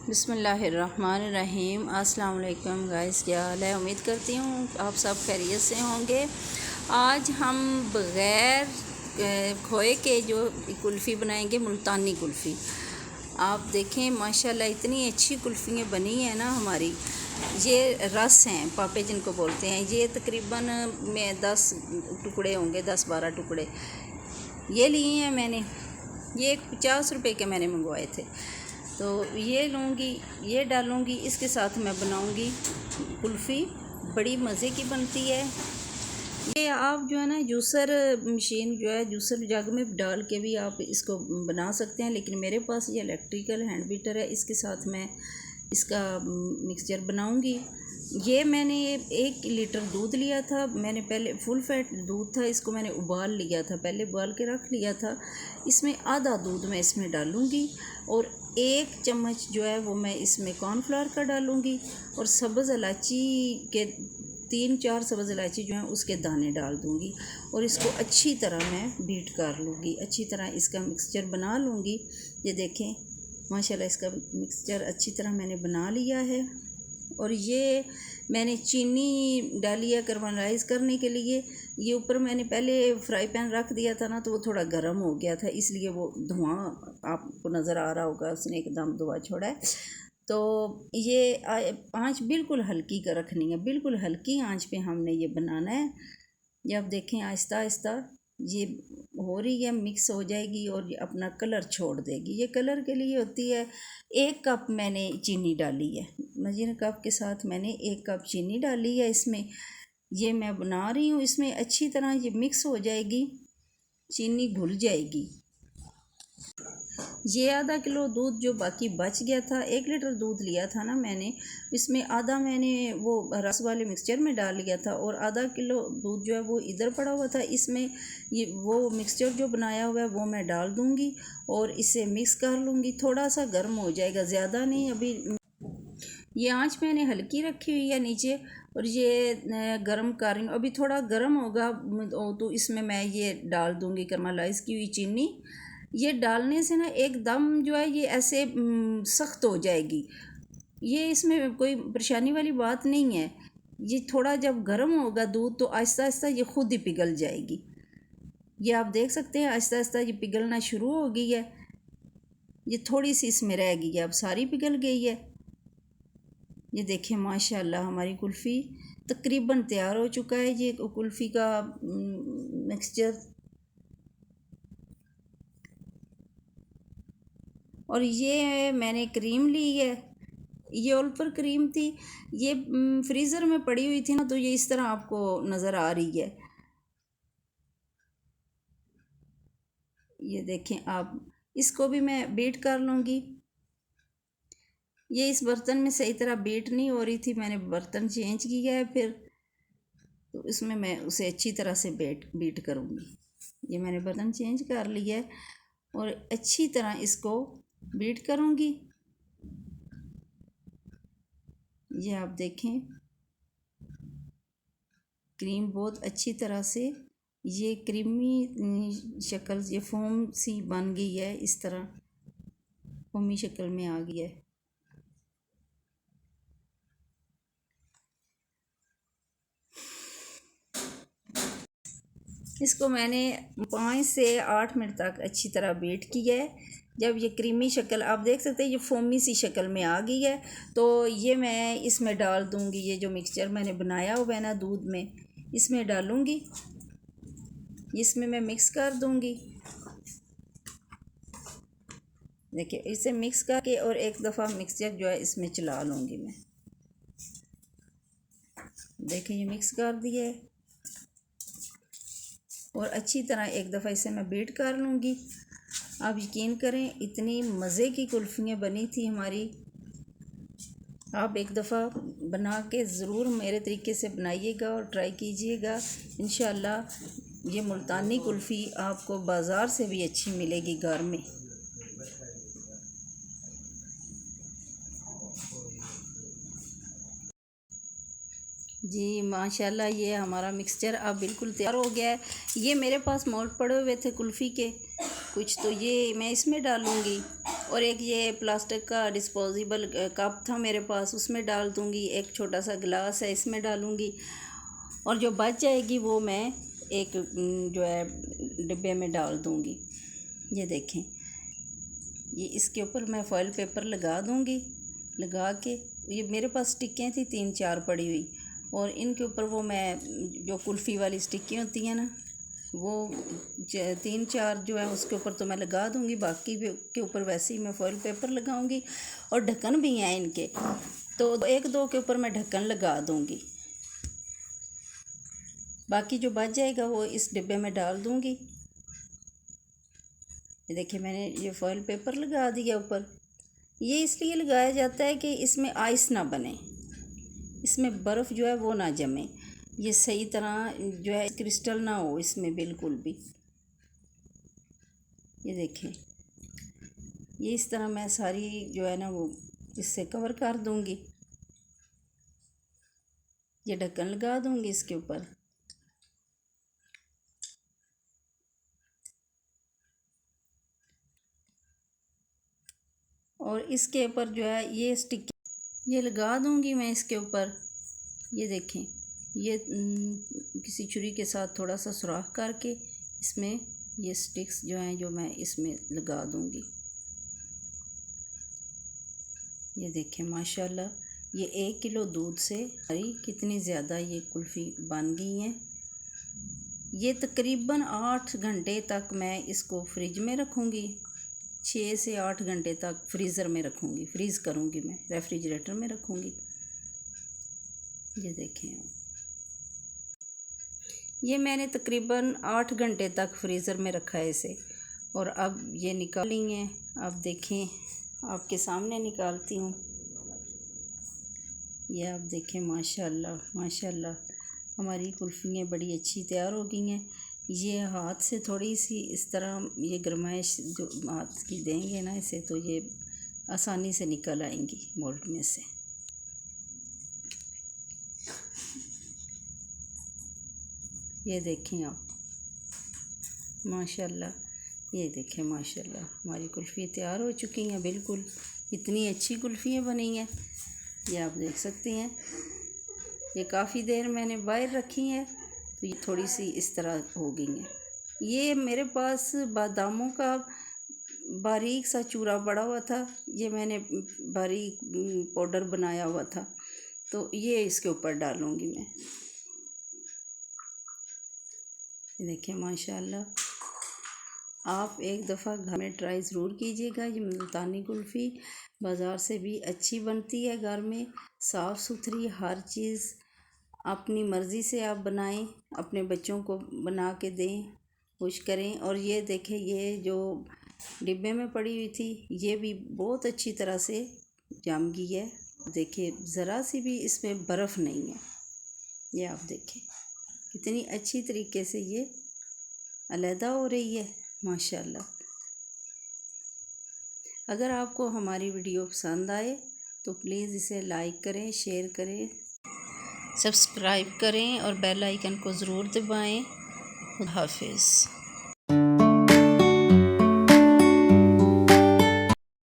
बिस्मिल्लाहिर्रहमानिर्रहीम। अस्सलाम वालेकुम गाइस, क्या हाल है? उम्मीद करती हूँ आप सब खैरियत से होंगे। आज हम बग़ैर खोए के जो कुल्फ़ी बनाएंगे, मुल्तानी कुल्फ़ी। आप देखें माशाल्लाह इतनी अच्छी कुल्फ़ियाँ बनी हैं ना हमारी। ये रस हैं, पापे जिनको बोलते हैं। ये तकरीबन में 10 टुकड़े होंगे, 10-12 टुकड़े ये लिए हैं मैंने। ये 50 रुपए के मैंने मंगवाए थे। तो ये लूँगी, ये डालूँगी, इसके साथ मैं बनाऊँगी कुल्फ़ी। बड़ी मज़े की बनती है। ये आप जो है ना जूसर मशीन जो है, जूसर जग में डाल के भी आप इसको बना सकते हैं, लेकिन मेरे पास ये इलेक्ट्रिकल हैंड बीटर है। इसके साथ मैं इसका मिक्सचर बनाऊँगी। ये मैंने 1 लीटर दूध लिया था। मैंने पहले फुल फैट दूध था, इसको मैंने उबाल लिया था, पहले उबाल के रख लिया था। इसमें आधा दूध मैं इसमें डालूँगी और 1 चम्मच जो है वो मैं इसमें कॉर्नफ्लावर का डालूँगी और सब्ज़ इलायची के 3-4 सब्ज़ इलायची जो है उसके दाने डाल दूँगी और इसको अच्छी तरह मैं बीट कर लूँगी। अच्छी तरह इसका मिक्सचर बना लूँगी। ये देखें माशाल्लाह इसका मिक्सचर अच्छी तरह मैंने बना लिया है। और ये मैंने चीनी डाली है कैरमलाइज़ करने के लिए। ये ऊपर मैंने पहले फ्राई पैन रख दिया था ना, तो वो थोड़ा गर्म हो गया था, इसलिए वो धुआं आपको नज़र आ रहा होगा, उसने एकदम धुआं छोड़ा है। तो ये आँच बिल्कुल हल्की का रखनी है, बिल्कुल हल्की आँच पे हमने ये बनाना है। ये आप देखें आहिस्ता आहिस्ता ये हो रही है, मिक्स हो जाएगी और ये अपना कलर छोड़ देगी। ये कलर के लिए होती है। 1 कप मैंने चीनी डाली है, मजीन कप के साथ मैंने 1 कप चीनी डाली है इसमें। ये मैं बना रही हूँ, इसमें अच्छी तरह ये मिक्स हो जाएगी, चीनी घुल जाएगी। ये आधा किलो दूध जो बाकी बच गया था, 1 लीटर दूध लिया था ना मैंने, इसमें आधा मैंने वो रस वाले मिक्सचर में डाल लिया था और आधा किलो दूध जो है वो इधर पड़ा हुआ था। इसमें ये वो मिक्सचर जो बनाया हुआ है वो मैं डाल दूँगी और इसे मिक्स कर लूँगी। थोड़ा सा गर्म हो जाएगा, ज़्यादा नहीं। अभी ये आँच मैंने हल्की रखी हुई है नीचे और ये गर्म कर रही हूँ। अभी थोड़ा गर्म होगा तो इसमें मैं ये डाल दूँगी कैरमलाइज़ की हुई चीनी। ये डालने से ना एकदम जो है ये ऐसे सख्त हो जाएगी। ये इसमें कोई परेशानी वाली बात नहीं है। ये थोड़ा जब गर्म होगा दूध तो आहिस्ता आहिस्ता ये खुद ही पिघल जाएगी। ये आप देख सकते हैं आहिस्ता आहिस्ता ये पिघलना शुरू हो गई है। ये थोड़ी सी इसमें रह गई है, अब सारी पिघल गई है। ये देखें माशाल्लाह हमारी कुल्फ़ी तकरीबन तैयार हो चुका है। ये कुल्फ़ी का मिक्सचर। और ये मैंने क्रीम ली है, ये ओल्पर क्रीम थी। ये फ्रीज़र में पड़ी हुई थी ना, तो ये इस तरह आपको नज़र आ रही है। ये देखें आप, इसको भी मैं बीट कर लूँगी। ये इस बर्तन में सही तरह बीट नहीं हो रही थी, मैंने बर्तन चेंज किया है फिर, तो इसमें मैं उसे अच्छी तरह से बीट करूँगी। ये मैंने बर्तन चेंज कर लिया है और अच्छी तरह इसको बीट करूँगी। ये आप देखें क्रीम बहुत अच्छी तरह से ये क्रीमी शक्ल, ये फोम सी बन गई है, इस तरह फोमी शक्ल में आ गई है। इसको मैंने 5 से 8 मिनट तक अच्छी तरह बीट किया है। जब ये क्रीमी शक्ल आप देख सकते हैं, ये फोमी सी शक्ल में आ गई है, तो ये मैं इसमें डाल दूँगी। ये जो मिक्सचर मैंने बनाया हुआ है ना दूध में, इसमें डालूँगी। इसमें मैं मिक्स कर दूँगी। देखिए इसे मिक्स करके और एक दफ़ा मिक्सचर जो है इसमें चला लूँगी मैं। देखिए ये मिक्स कर दिया है और अच्छी तरह एक दफ़ा इसे मैं बीट कर लूँगी। आप यकीन करें इतनी मज़े की कुल्फ़ियाँ बनी थी हमारी। आप एक दफ़ा बना के ज़रूर मेरे तरीके से बनाइएगा और ट्राई कीजिएगा। इंशाअल्लाह ये मुल्तानी कुल्फ़ी आपको बाज़ार से भी अच्छी मिलेगी घर में। जी माशाल्लाह ये हमारा मिक्सचर अब बिल्कुल तैयार हो गया है। ये मेरे पास मोल्ड पड़े हुए थे कुल्फ़ी के कुछ, तो ये मैं इसमें डालूँगी और एक ये प्लास्टिक का डिस्पोजेबल कप था मेरे पास, उसमें डाल दूँगी। एक छोटा सा गिलास है, इसमें डालूँगी। और जो बच जाएगी वो मैं एक जो है डिब्बे में डाल दूँगी। ये देखें, ये इसके ऊपर मैं फॉइल पेपर लगा दूँगी। लगा के ये मेरे पास स्टिकें थी 3-4 पड़ी हुई, और इनके ऊपर वो मैं जो कुल्फ़ी वाली स्टिकें होती हैं ना, वो 3-4 जो है उसके ऊपर तो मैं लगा दूँगी। बाकी के ऊपर वैसे ही मैं फॉइल पेपर लगाऊँगी। और ढक्कन भी हैं इनके, तो 1-2 के ऊपर मैं ढक्कन लगा दूँगी। बाकी जो बच जाएगा वो इस डिब्बे में डाल दूँगी। ये देखिए, मैंने ये फॉइल पेपर लगा दिया ऊपर। ये इसलिए लगाया जाता है कि इसमें आइस ना बने, इसमें बर्फ़ जो है वो ना जमे, ये सही तरह जो है क्रिस्टल ना हो इसमें बिल्कुल भी। ये देखें, ये इस तरह मैं सारी जो है ना वो इससे कवर कर दूँगी। ये ढक्कन लगा दूँगी इसके ऊपर। और इसके ऊपर जो है ये स्टिक ये लगा दूँगी मैं इसके ऊपर। ये देखें, ये किसी छुरी के साथ थोड़ा सा सुराख करके इसमें ये स्टिक्स जो हैं जो मैं इसमें लगा दूँगी। ये देखें माशाल्लाह, ये 1 किलो दूध से हमारी कितनी ज़्यादा ये कुल्फ़ी बन गई हैं। ये तकरीबन 8 घंटे तक मैं इसको फ्रिज में रखूँगी। 6 से 8 घंटे तक फ्रीज़र में रखूँगी, फ्रीज़ करूँगी मैं, रेफ्रिजरेटर में रखूँगी। ये देखें, ये मैंने तकरीबन 8 घंटे तक फ्रीज़र में रखा है इसे। और अब ये निकाली हैं। अब देखें, आपके सामने निकालती हूँ। ये आप देखें, माशाल्लाह माशाल्लाह हमारी कुल्फ़ियाँ बड़ी अच्छी तैयार हो गई हैं। ये हाथ से थोड़ी सी इस तरह ये गरमाइश जो हाथ की देंगे ना इसे, तो ये आसानी से निकल आएंगी मोल्ड में से। ये देखें आप, माशाल्लाह, ये देखें माशाल्लाह हमारी कुल्फ़ी तैयार हो चुकी हैं बिल्कुल। इतनी अच्छी कुल्फ़ियाँ बनी हैं, ये आप देख सकते हैं। ये काफ़ी देर मैंने बाहर रखी हैं, तो ये थोड़ी सी इस तरह हो गई हैं। ये मेरे पास बादामों का बारीक सा चूरा पड़ा हुआ था, ये मैंने बारीक पाउडर बनाया हुआ था, तो ये इसके ऊपर डालूँगी मैं। देखिए माशाल्लाह, आप एक दफ़ा घर में ट्राई ज़रूर कीजिएगा। ये मुल्तानी कुल्फ़ी बाज़ार से भी अच्छी बनती है, घर में साफ़ सुथरी हर चीज़ अपनी मर्ज़ी से आप बनाएं, अपने बच्चों को बना के दें, खुश करें। और ये देखें, ये जो डिब्बे में पड़ी हुई थी ये भी बहुत अच्छी तरह से जम गई है। देखिए, ज़रा सी भी इसमें बर्फ़ नहीं है। ये आप देखें कितनी अच्छी तरीके से ये अलहदा हो रही है माशाल्लाह। अगर आपको हमारी वीडियो पसंद आए तो प्लीज़ इसे लाइक करें, शेयर करें, सब्सक्राइब करें और बेल आइकन को ज़रूर दबाएं। खुदा हाफिज़।